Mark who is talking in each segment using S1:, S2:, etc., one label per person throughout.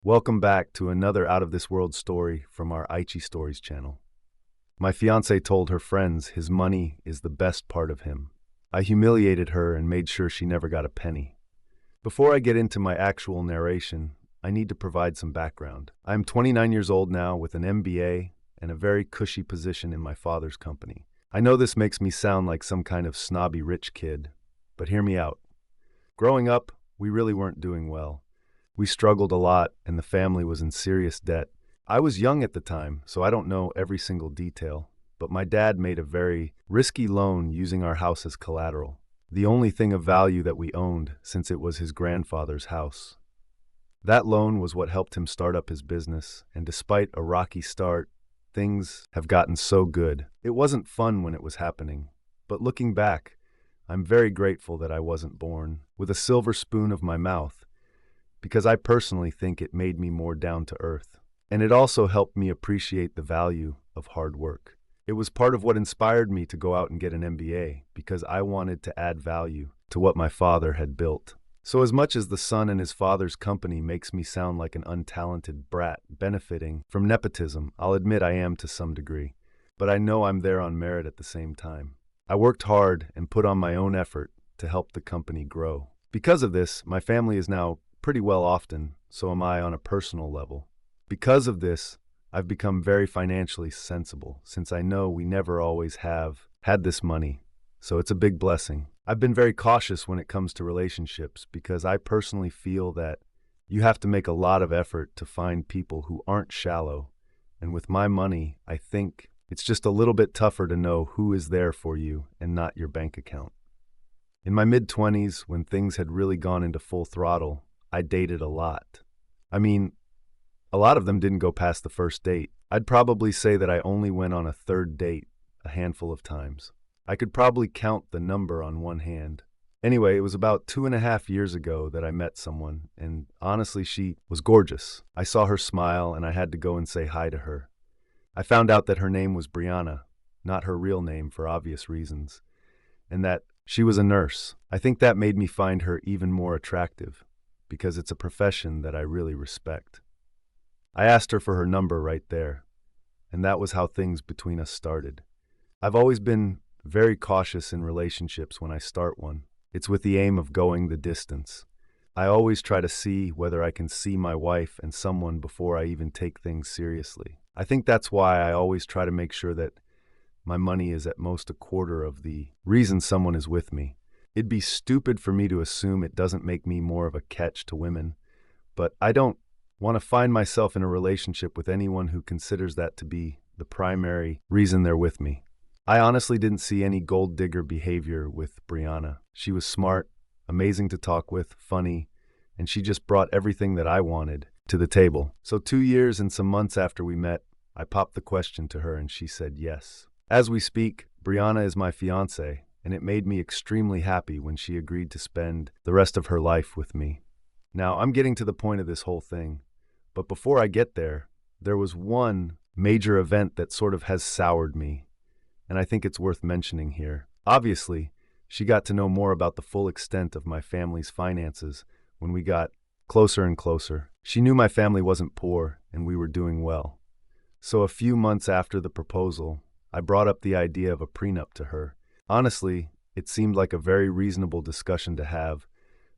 S1: Welcome back to another out of this world story from our Aichi Stories channel. My fiance told her friends his money is the best part of him. I humiliated her and made sure she never got a penny. Before I get into my actual narration, I need to provide some background. I am 29 years old now with an MBA and a very cushy position in my father's company. I know this makes me sound like some kind of snobby rich kid, but hear me out. Growing up, we really weren't doing well. We struggled a lot, and the family was in serious debt. I was young at the time, so I don't know every single detail, but my dad made a very risky loan using our house as collateral, the only thing of value that we owned since it was his grandfather's house. That loan was what helped him start up his business, and despite a rocky start, things have gotten so good. It wasn't fun when it was happening, but looking back, I'm very grateful that I wasn't born with a silver spoon of my mouth, because I personally think it made me more down to earth. And it also helped me appreciate the value of hard work. It was part of what inspired me to go out and get an MBA, because I wanted to add value to what my father had built. So as much as the son and his father's company makes me sound like an untalented brat benefiting from nepotism, I'll admit I am to some degree. But I know I'm there on merit at the same time. I worked hard and put on my own effort to help the company grow. Because of this, my family is now pretty well often, so am I on a personal level. Because of this, I've become very financially sensible, since I know we never always have had this money, so it's a big blessing. I've been very cautious when it comes to relationships, because I personally feel that you have to make a lot of effort to find people who aren't shallow, and with my money, I think it's just a little bit tougher to know who is there for you and not your bank account. In my mid-20s, when things had really gone into full throttle, I dated a lot. I mean, a lot of them didn't go past the first date. I'd probably say that I only went on a third date a handful of times. I could probably count the number on one hand. Anyway, it was about 2.5 years ago that I met someone, and honestly, she was gorgeous. I saw her smile, and I had to go and say hi to her. I found out that her name was Brianna, not her real name for obvious reasons, and that she was a nurse. I think that made me find her even more attractive, because it's a profession that I really respect. I asked her for her number right there, and that was how things between us started. I've always been very cautious in relationships when I start one. It's with the aim of going the distance. I always try to see whether I can see my wife and someone before I even take things seriously. I think that's why I always try to make sure that my money is at most a quarter of the reason someone is with me. It'd be stupid for me to assume it doesn't make me more of a catch to women, but I don't want to find myself in a relationship with anyone who considers that to be the primary reason they're with me. I honestly didn't see any gold digger behavior with Brianna. She was smart, amazing to talk with, funny, and she just brought everything that I wanted to the table. So 2 years and some months after we met, I popped the question to her and she said yes. As we speak, Brianna is my fiancée, and it made me extremely happy when she agreed to spend the rest of her life with me. Now, I'm getting to the point of this whole thing, but before I get there, there was one major event that sort of has soured me, and I think it's worth mentioning here. Obviously, she got to know more about the full extent of my family's finances when we got closer and closer. She knew my family wasn't poor, and we were doing well. So a few months after the proposal, I brought up the idea of a prenup to her. Honestly, it seemed like a very reasonable discussion to have,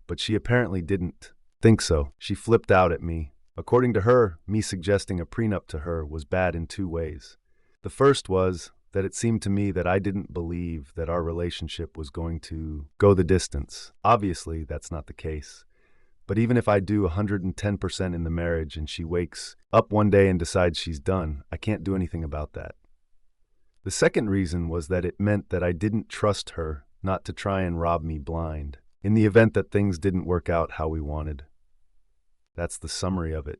S1: but she apparently didn't think so. She flipped out at me. According to her, me suggesting a prenup to her was bad in 2 ways. The first was that it seemed to me that I didn't believe that our relationship was going to go the distance. Obviously, that's not the case. But even if I do 110% in the marriage and she wakes up one day and decides she's done, I can't do anything about that. The second reason was that it meant that I didn't trust her not to try and rob me blind, in the event that things didn't work out how we wanted. That's the summary of it.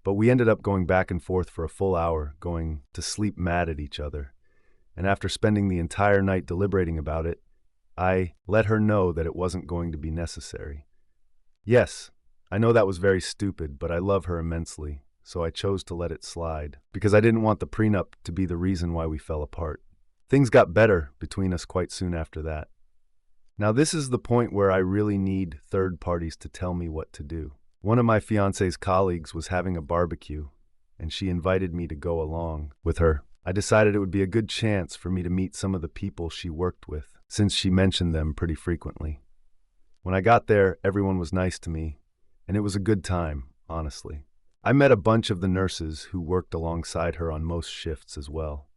S1: But we ended up going back and forth for a full hour, going to sleep mad at each other. And after spending the entire night deliberating about it, I let her know that it wasn't going to be necessary. Yes, I know that was very stupid, but I love her immensely, so I chose to let it slide, because I didn't want the prenup to be the reason why we fell apart. Things got better between us quite soon after that. Now this is the point where I really need third parties to tell me what to do. One of my fiance's colleagues was having a barbecue, and she invited me to go along with her. I decided it would be a good chance for me to meet some of the people she worked with, since she mentioned them pretty frequently. When I got there, everyone was nice to me, and it was a good time, honestly. I met a bunch of the nurses who worked alongside her on most shifts as well.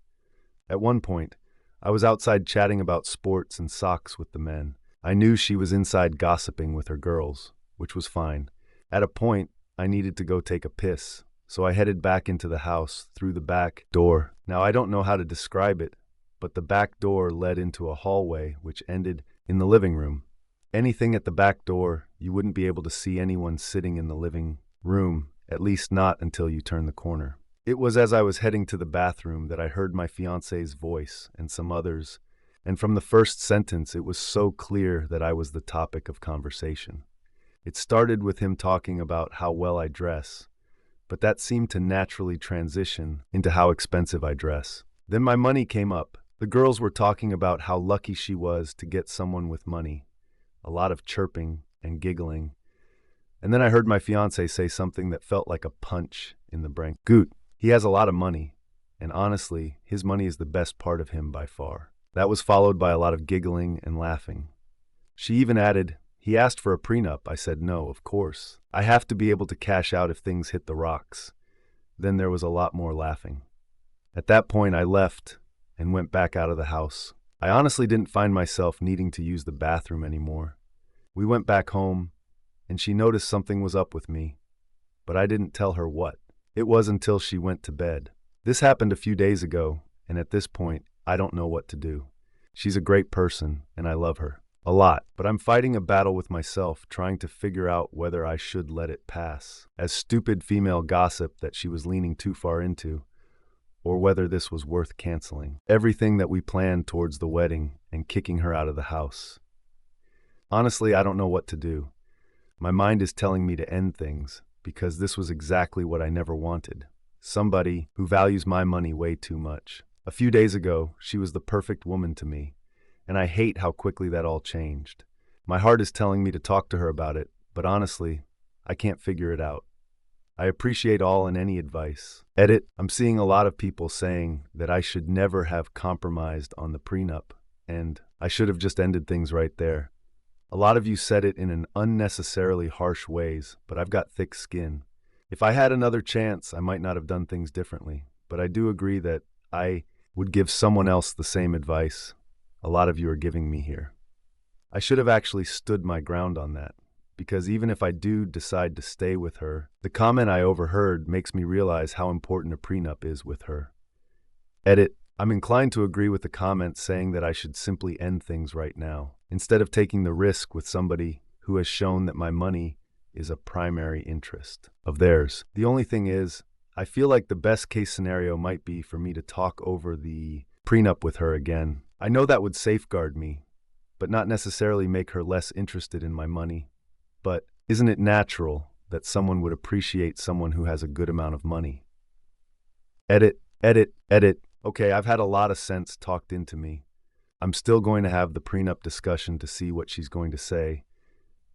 S1: At one point, I was outside chatting about sports and socks with the men. I knew she was inside gossiping with her girls, which was fine. At a point, I needed to go take a piss, so I headed back into the house through the back door. Now, I don't know how to describe it, but the back door led into a hallway which ended in the living room. Anything at the back door, you wouldn't be able to see anyone sitting in the living room, at least not until you turn the corner. It was as I was heading to the bathroom that I heard my fiance's voice and some others, and from the first sentence it was so clear that I was the topic of conversation. It started with him talking about how well I dress, but that seemed to naturally transition into how expensive I dress. Then my money came up. The girls were talking about how lucky she was to get someone with money. A lot of chirping and giggling. And then I heard my fiancé say something that felt like a punch in the brain. Goot, he has a lot of money, and honestly, his money is the best part of him by far. That was followed by a lot of giggling and laughing. She even added, he asked for a prenup. I said no, of course. I have to be able to cash out if things hit the rocks. Then there was a lot more laughing. At that point, I left and went back out of the house. I honestly didn't find myself needing to use the bathroom anymore. We went back home, and she noticed something was up with me, but I didn't tell her what. It was until she went to bed. This happened a few days ago, and at this point, I don't know what to do. She's a great person, and I love her a lot, but I'm fighting a battle with myself, trying to figure out whether I should let it pass as stupid female gossip that she was leaning too far into, or whether this was worth canceling everything that we planned towards the wedding and kicking her out of the house. Honestly, I don't know what to do. My mind is telling me to end things, because this was exactly what I never wanted. Somebody who values my money way too much. A few days ago, she was the perfect woman to me, and I hate how quickly that all changed. My heart is telling me to talk to her about it, but honestly, I can't figure it out. I appreciate all and any advice. Edit, I'm seeing a lot of people saying that I should never have compromised on the prenup, and I should have just ended things right there. A lot of you said it in an unnecessarily harsh ways, but I've got thick skin. If I had another chance, I might not have done things differently, but I do agree that I would give someone else the same advice a lot of you are giving me here. I should have actually stood my ground on that, because even if I do decide to stay with her, the comment I overheard makes me realize how important a prenup is with her. Edit, I'm inclined to agree with the comment saying that I should simply end things right now, instead of taking the risk with somebody who has shown that my money is a primary interest of theirs. The only thing is, I feel like the best case scenario might be for me to talk over the prenup with her again. I know that would safeguard me, but not necessarily make her less interested in my money. But isn't it natural that someone would appreciate someone who has a good amount of money? Edit. Okay, I've had a lot of sense talked into me. I'm still going to have the prenup discussion to see what she's going to say,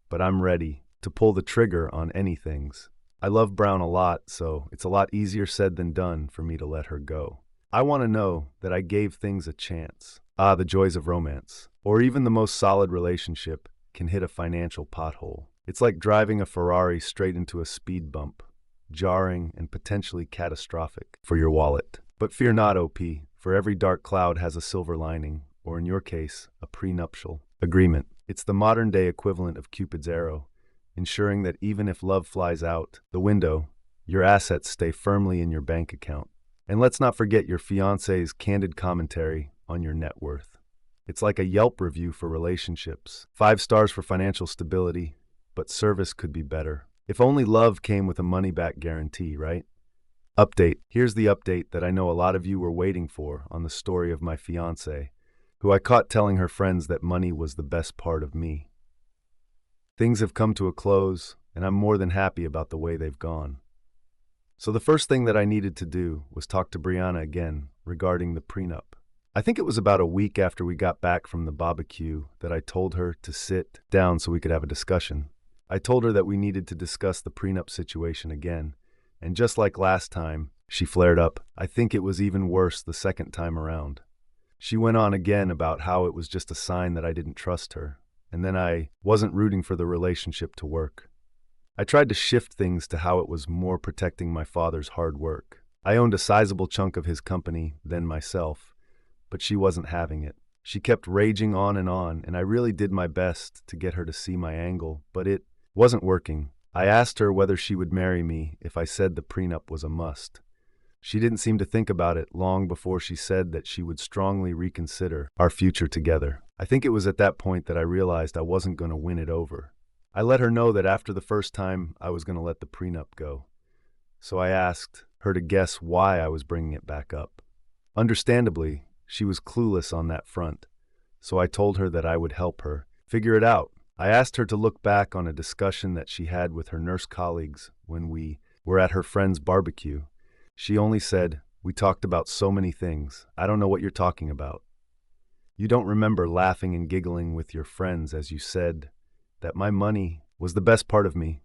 S1: but I'm ready to pull the trigger on any things. I love Brown a lot, so it's a lot easier said than done for me to let her go. I want to know that I gave things a chance. The joys of romance. Or even the most solid relationship can hit a financial pothole. It's like driving a Ferrari straight into a speed bump, jarring and potentially catastrophic for your wallet. But fear not, OP, for every dark cloud has a silver lining, or in your case, a prenuptial agreement. It's the modern-day equivalent of Cupid's arrow, ensuring that even if love flies out the window, your assets stay firmly in your bank account. And let's not forget your fiancé's candid commentary on your net worth. It's like a Yelp review for relationships. 5 stars for financial stability, but service could be better. If only love came with a money-back guarantee, right? Update. Here's the update that I know a lot of you were waiting for on the story of my fiancée, who I caught telling her friends that money was the best part of me. Things have come to a close, and I'm more than happy about the way they've gone. So the first thing that I needed to do was talk to Brianna again regarding the prenup. I think it was about a week after we got back from the barbecue that I told her to sit down so we could have a discussion. I told her that we needed to discuss the prenup situation again, and just like last time, she flared up. I think it was even worse the second time around. She went on again about how it was just a sign that I didn't trust her, and then I wasn't rooting for the relationship to work. I tried to shift things to how it was more protecting my father's hard work. I owned a sizable chunk of his company, then myself, but she wasn't having it. She kept raging on, and I really did my best to get her to see my angle, but it wasn't working. I asked her whether she would marry me if I said the prenup was a must. She didn't seem to think about it long before she said that she would strongly reconsider our future together. I think it was at that point that I realized I wasn't going to win it over. I let her know that after the first time, I was going to let the prenup go. So I asked her to guess why I was bringing it back up. Understandably, she was clueless on that front, so I told her that I would help her figure it out. I asked her to look back on a discussion that she had with her nurse colleagues when we were at her friend's barbecue. She only said, "We talked about so many things. I don't know what you're talking about. You don't remember laughing and giggling with your friends as you said that my money was the best part of me.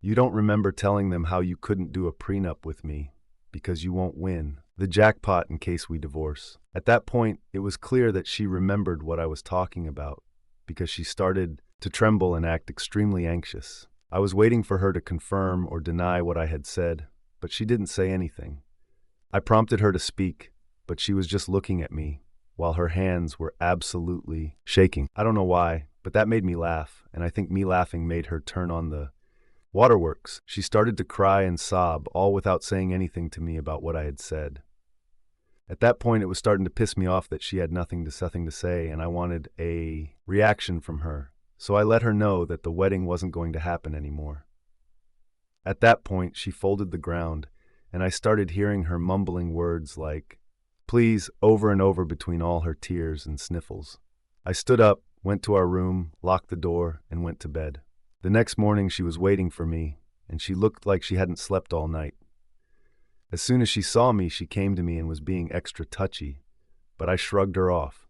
S1: You don't remember telling them how you couldn't do a prenup with me because you won't win the jackpot in case we divorce." At that point, it was clear that she remembered what I was talking about because she started to tremble and act extremely anxious. I was waiting for her to confirm or deny what I had said, but she didn't say anything. I prompted her to speak, but she was just looking at me while her hands were absolutely shaking. I don't know why, but that made me laugh, and I think me laughing made her turn on the waterworks. She started to cry and sob, all without saying anything to me about what I had said. At that point, it was starting to piss me off that she had nothing to say, and I wanted a reaction from her. So I let her know that the wedding wasn't going to happen anymore. At that point, she folded the ground, and I started hearing her mumbling words like, "Please," over and over between all her tears and sniffles. I stood up, went to our room, locked the door, and went to bed. The next morning, she was waiting for me, and she looked like she hadn't slept all night. As soon as she saw me, she came to me and was being extra touchy, but I shrugged her off.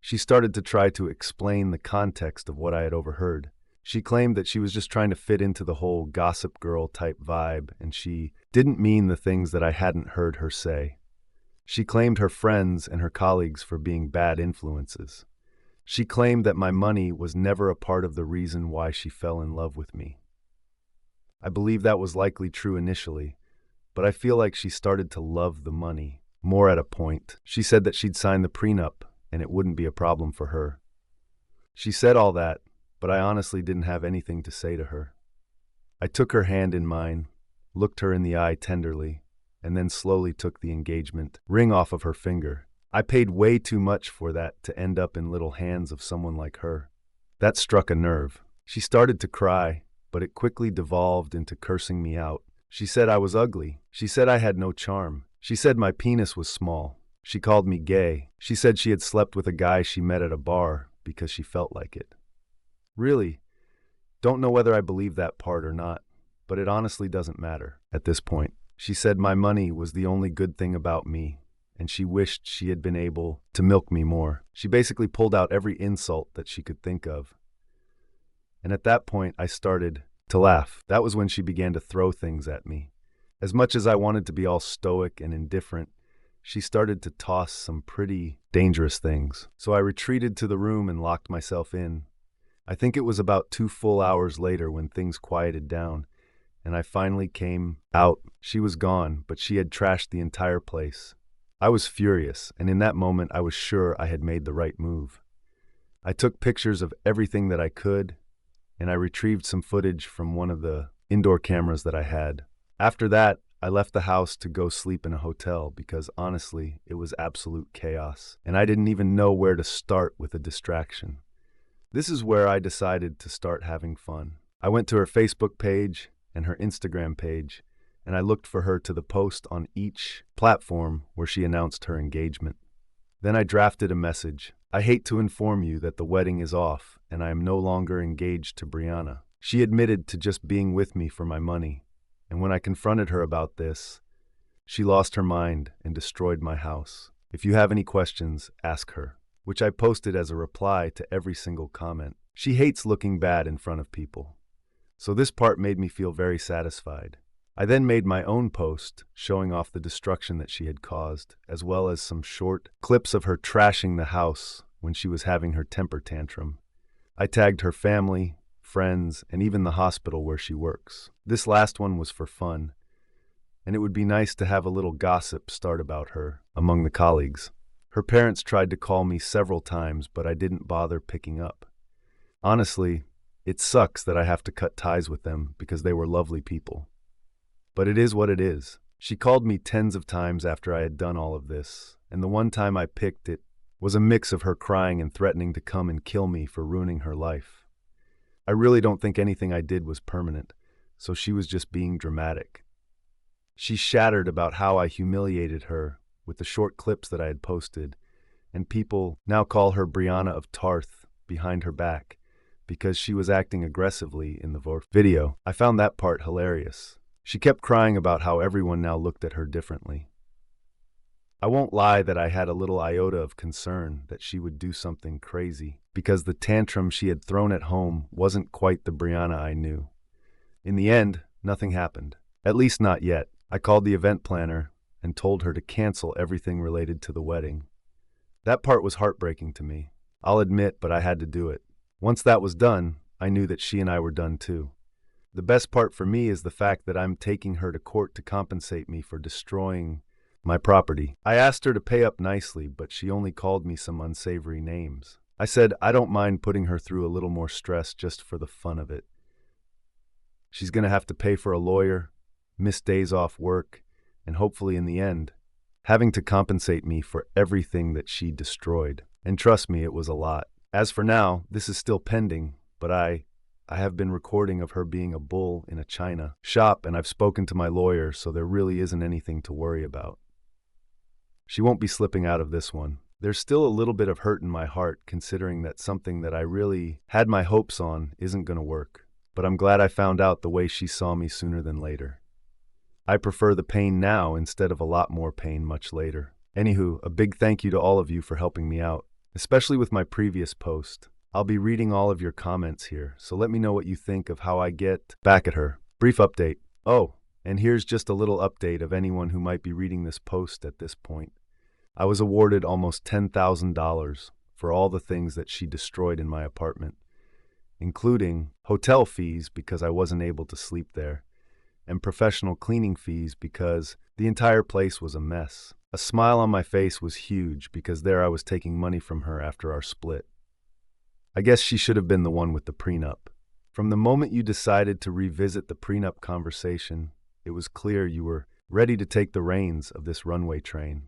S1: She started to try to explain the context of what I had overheard. She claimed that she was just trying to fit into the whole gossip girl type vibe, and she didn't mean the things that I hadn't heard her say. She claimed her friends and her colleagues for being bad influences. She claimed that my money was never a part of the reason why she fell in love with me. I believe that was likely true initially, but I feel like she started to love the money more at a point. She said that she'd sign the prenup and it wouldn't be a problem for her. She said all that, but I honestly didn't have anything to say to her. I took her hand in mine, looked her in the eye tenderly, and then slowly took the engagement ring off of her finger. I paid way too much for that to end up in little hands of someone like her. That struck a nerve. She started to cry, but it quickly devolved into cursing me out. She said I was ugly. She said I had no charm. She said my penis was small. She called me gay. She said she had slept with a guy she met at a bar because she felt like it. Really, don't know whether I believe that part or not, but it honestly doesn't matter at this point. She said my money was the only good thing about me, and she wished she had been able to milk me more. She basically pulled out every insult that she could think of. And at that point, I started to laugh. That was when she began to throw things at me. As much as I wanted to be all stoic and indifferent, she started to toss some pretty dangerous things. So I retreated to the room and locked myself in. I think it was about 2 full hours later when things quieted down, and I finally came out. She was gone, but she had trashed the entire place. I was furious, and in that moment I was sure I had made the right move. I took pictures of everything that I could, and I retrieved some footage from one of the indoor cameras that I had. After that, I left the house to go sleep in a hotel because honestly, it was absolute chaos, and I didn't even know where to start with a distraction. This is where I decided to start having fun. I went to her Facebook page and her Instagram page, and I looked for her to post on each platform where she announced her engagement. Then I drafted a message. "I hate to inform you that the wedding is off, and I am no longer engaged to Brianna." She admitted to just being with me for my money, and when I confronted her about this, she lost her mind and destroyed my house. "If you have any questions, ask her," which I posted as a reply to every single comment. She hates looking bad in front of people. So this part made me feel very satisfied. I then made my own post showing off the destruction that she had caused, as well as some short clips of her trashing the house when she was having her temper tantrum. I tagged her family, friends, and even the hospital where she works. This last one was for fun, and it would be nice to have a little gossip start about her among the colleagues. Her parents tried to call me several times, but I didn't bother picking up. Honestly, it sucks that I have to cut ties with them because they were lovely people. But it is what it is. She called me tens of times after I had done all of this, and the one time I picked it was a mix of her crying and threatening to come and kill me for ruining her life. I really don't think anything I did was permanent, so she was just being dramatic. She shattered about how I humiliated her with the short clips that I had posted, and people now call her Brianna of Tarth behind her back because she was acting aggressively in the video. I found that part hilarious. She kept crying about how everyone now looked at her differently. I won't lie that I had a little iota of concern that she would do something crazy because the tantrum she had thrown at home wasn't quite the Brianna I knew. In the end, nothing happened. At least not yet. I called the event planner and told her to cancel everything related to the wedding. That part was heartbreaking to me. I'll admit, but I had to do it. Once that was done, I knew that she and I were done too. The best part for me is the fact that I'm taking her to court to compensate me for destroying my property. I asked her to pay up nicely, but she only called me some unsavory names. I said I don't mind putting her through a little more stress just for the fun of it. She's going to have to pay for a lawyer, miss days off work, and hopefully in the end, having to compensate me for everything that she destroyed. And trust me, it was a lot. As for now, this is still pending, but I have been recording of her being a bull in a china shop, and I've spoken to my lawyer, so there really isn't anything to worry about. She won't be slipping out of this one. There's still a little bit of hurt in my heart, considering that something that I really had my hopes on isn't going to work. But I'm glad I found out the way she saw me sooner than later. I prefer the pain now instead of a lot more pain much later. Anywho, a big thank you to all of you for helping me out, especially with my previous post. I'll be reading all of your comments here, so let me know what you think of how I get back at her. Brief update. Oh, and here's just a little update of anyone who might be reading this post at this point. I was awarded almost $10,000 for all the things that she destroyed in my apartment, including hotel fees because I wasn't able to sleep there, and professional cleaning fees because the entire place was a mess. A smile on my face was huge because there I was taking money from her after our split. I guess she should have been the one with the prenup. From the moment you decided to revisit the prenup conversation, it was clear you were ready to take the reins of this runway train.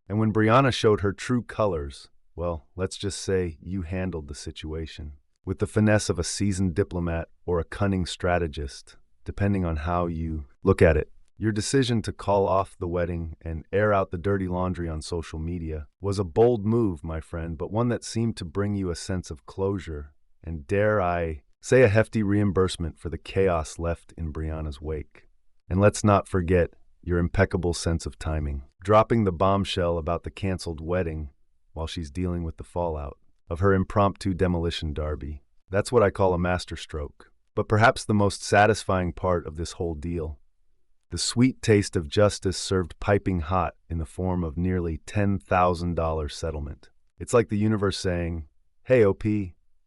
S1: And when Brianna showed her true colors, well, let's just say you handled the situation with the finesse of a seasoned diplomat or a cunning strategist, depending on how you look at it. Your decision to call off the wedding and air out the dirty laundry on social media was a bold move, my friend, but one that seemed to bring you a sense of closure and, dare I say, a hefty reimbursement for the chaos left in Brianna's wake. And let's not forget your impeccable sense of timing, dropping the bombshell about the canceled wedding while she's dealing with the fallout of her impromptu demolition derby. That's what I call a masterstroke. But perhaps the most satisfying part of this whole deal, the sweet taste of justice served piping hot in the form of nearly $10,000 settlement. It's like the universe saying, hey OP,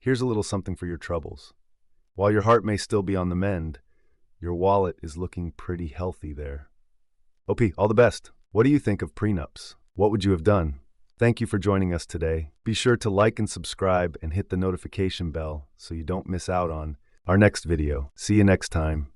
S1: here's a little something for your troubles. While your heart may still be on the mend, your wallet is looking pretty healthy there. OP, all the best. What do you think of prenups? What would you have done? Thank you for joining us today. Be sure to like and subscribe and hit the notification bell so you don't miss out on our next video. See you next time.